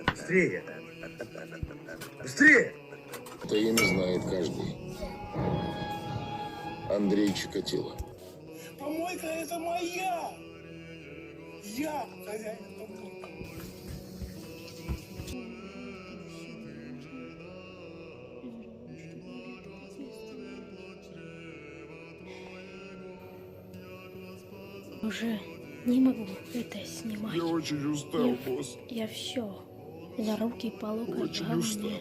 Быстрее! Быстрее! Это имя знает каждый. Андрей Чикатило. Помойка это моя! Я хозяин помойки. Уже не могу это снимать. Я очень устал, босс. Я все. За руки по локоть Очень говне. устал.